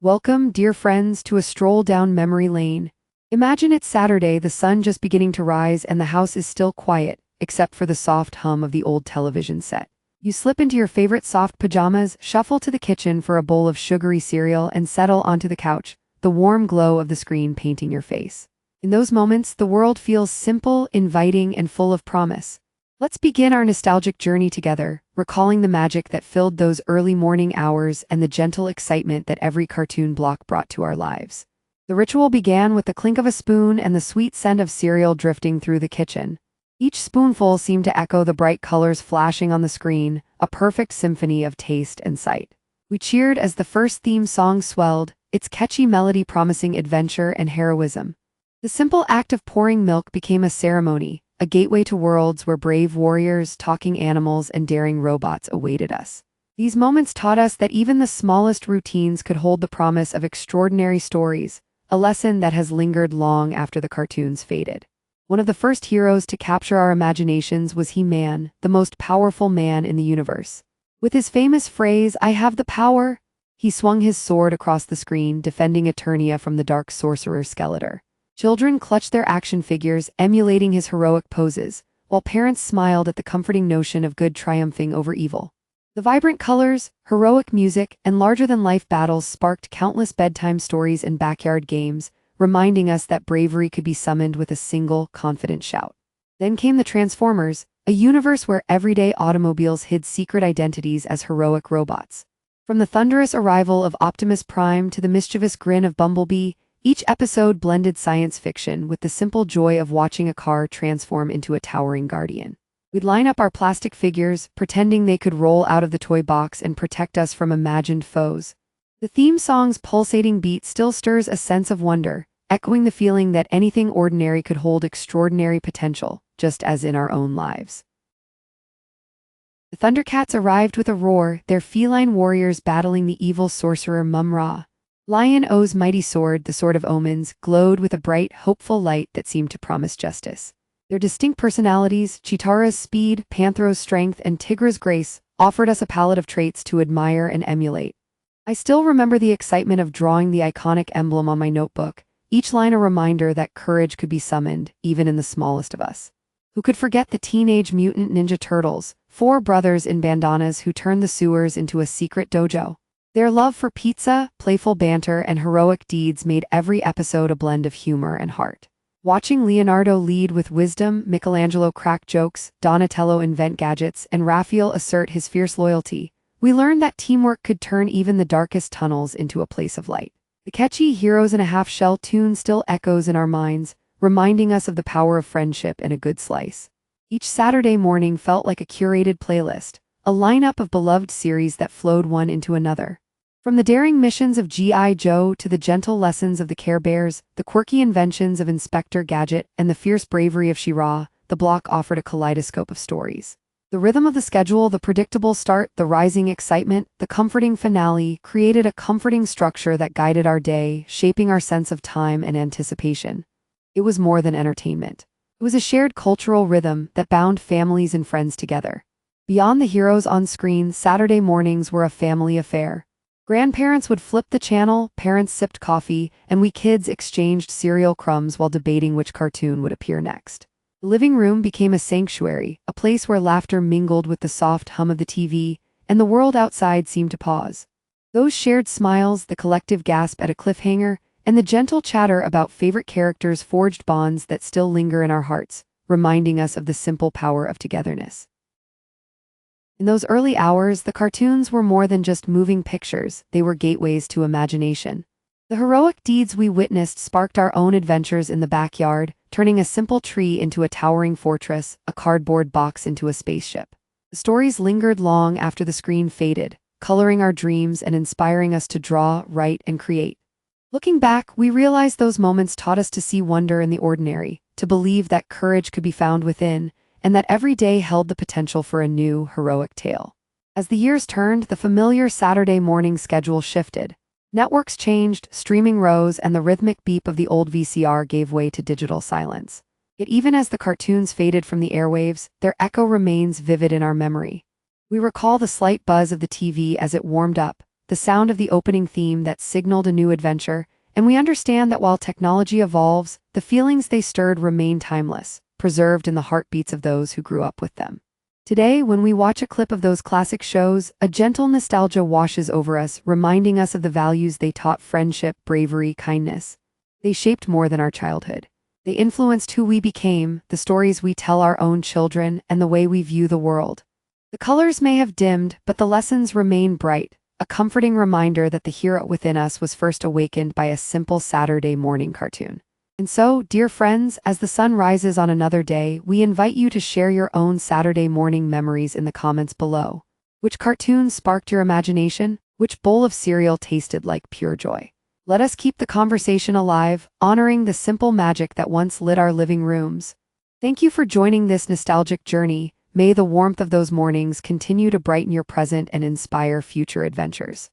Welcome, dear friends, to a stroll down memory lane. Imagine it's Saturday, the sun just beginning to rise, and the house is still quiet, except for the soft hum of the old television set. You slip into your favorite soft pajamas, shuffle to the kitchen for a bowl of sugary cereal, and settle onto the couch, the warm glow of the screen painting your face. In those moments, the world feels simple, inviting, and full of promise. Let's begin our nostalgic journey together, recalling the magic that filled those early morning hours and the gentle excitement that every cartoon block brought to our lives. The ritual began with the clink of a spoon and the sweet scent of cereal drifting through the kitchen. Each spoonful seemed to echo the bright colors flashing on the screen, a perfect symphony of taste and sight. We cheered as the first theme song swelled, its catchy melody promising adventure and heroism. The simple act of pouring milk became a ceremony, a gateway to worlds where brave warriors, talking animals, and daring robots awaited us. These moments taught us that even the smallest routines could hold the promise of extraordinary stories, a lesson that has lingered long after the cartoons faded. One of the first heroes to capture our imaginations was He-Man, the most powerful man in the universe. With his famous phrase, "I have the power," he swung his sword across the screen, defending Eternia from the dark sorcerer Skeletor. Children clutched their action figures, emulating his heroic poses, while parents smiled at the comforting notion of good triumphing over evil. The vibrant colors, heroic music, and larger-than-life battles sparked countless bedtime stories and backyard games, reminding us that bravery could be summoned with a single, confident shout. Then came the Transformers, a universe where everyday automobiles hid secret identities as heroic robots. From the thunderous arrival of Optimus Prime to the mischievous grin of Bumblebee, each episode blended science fiction with the simple joy of watching a car transform into a towering guardian. We'd line up our plastic figures, pretending they could roll out of the toy box and protect us from imagined foes. The theme song's pulsating beat still stirs a sense of wonder, echoing the feeling that anything ordinary could hold extraordinary potential, just as in our own lives. The Thundercats arrived with a roar, their feline warriors battling the evil sorcerer Mum-Ra. Lion-O's mighty sword, the Sword of Omens, glowed with a bright, hopeful light that seemed to promise justice. Their distinct personalities, Cheetara's speed, Panthro's strength, and Tigra's grace, offered us a palette of traits to admire and emulate. I still remember the excitement of drawing the iconic emblem on my notebook, each line a reminder that courage could be summoned, even in the smallest of us. Who could forget the Teenage Mutant Ninja Turtles, four brothers in bandanas who turned the sewers into a secret dojo? Their love for pizza, playful banter, and heroic deeds made every episode a blend of humor and heart. Watching Leonardo lead with wisdom, Michelangelo crack jokes, Donatello invent gadgets, and Raphael assert his fierce loyalty, we learned that teamwork could turn even the darkest tunnels into a place of light. The catchy Heroes in a Half-Shell tune still echoes in our minds, reminding us of the power of friendship and a good slice. Each Saturday morning felt like a curated playlist, a lineup of beloved series that flowed one into another. From the daring missions of G.I. Joe to the gentle lessons of the Care Bears, the quirky inventions of Inspector Gadget, and the fierce bravery of She-Ra, the block offered a kaleidoscope of stories. The rhythm of the schedule, the predictable start, the rising excitement, the comforting finale created a comforting structure that guided our day, shaping our sense of time and anticipation. It was more than entertainment. It was a shared cultural rhythm that bound families and friends together. Beyond the heroes on screen, Saturday mornings were a family affair. Grandparents would flip the channel, parents sipped coffee, and we kids exchanged cereal crumbs while debating which cartoon would appear next. The living room became a sanctuary, a place where laughter mingled with the soft hum of the TV, and the world outside seemed to pause. Those shared smiles, the collective gasp at a cliffhanger, and the gentle chatter about favorite characters forged bonds that still linger in our hearts, reminding us of the simple power of togetherness. In those early hours, the cartoons were more than just moving pictures, they were gateways to imagination. The heroic deeds we witnessed sparked our own adventures in the backyard, turning a simple tree into a towering fortress, a cardboard box into a spaceship. The stories lingered long after the screen faded, coloring our dreams and inspiring us to draw, write, and create. Looking back, we realized those moments taught us to see wonder in the ordinary, to believe that courage could be found within, and that every day held the potential for a new, heroic tale. As the years turned, the familiar Saturday morning schedule shifted. Networks changed, streaming rose, and the rhythmic beep of the old VCR gave way to digital silence. Yet even as the cartoons faded from the airwaves, their echo remains vivid in our memory. We recall the slight buzz of the TV as it warmed up, the sound of the opening theme that signaled a new adventure, and we understand that while technology evolves, the feelings they stirred remain timeless, preserved in the heartbeats of those who grew up with them. Today, when we watch a clip of those classic shows, a gentle nostalgia washes over us, reminding us of the values they taught: friendship, bravery, kindness. They shaped more than our childhood. They influenced who we became, the stories we tell our own children, and the way we view the world. The colors may have dimmed, but the lessons remain bright, a comforting reminder that the hero within us was first awakened by a simple Saturday morning cartoon. And so, dear friends, as the sun rises on another day, we invite you to share your own Saturday morning memories in the comments below. Which cartoon sparked your imagination? Which bowl of cereal tasted like pure joy? Let us keep the conversation alive, honoring the simple magic that once lit our living rooms. Thank you for joining this nostalgic journey. May the warmth of those mornings continue to brighten your present and inspire future adventures.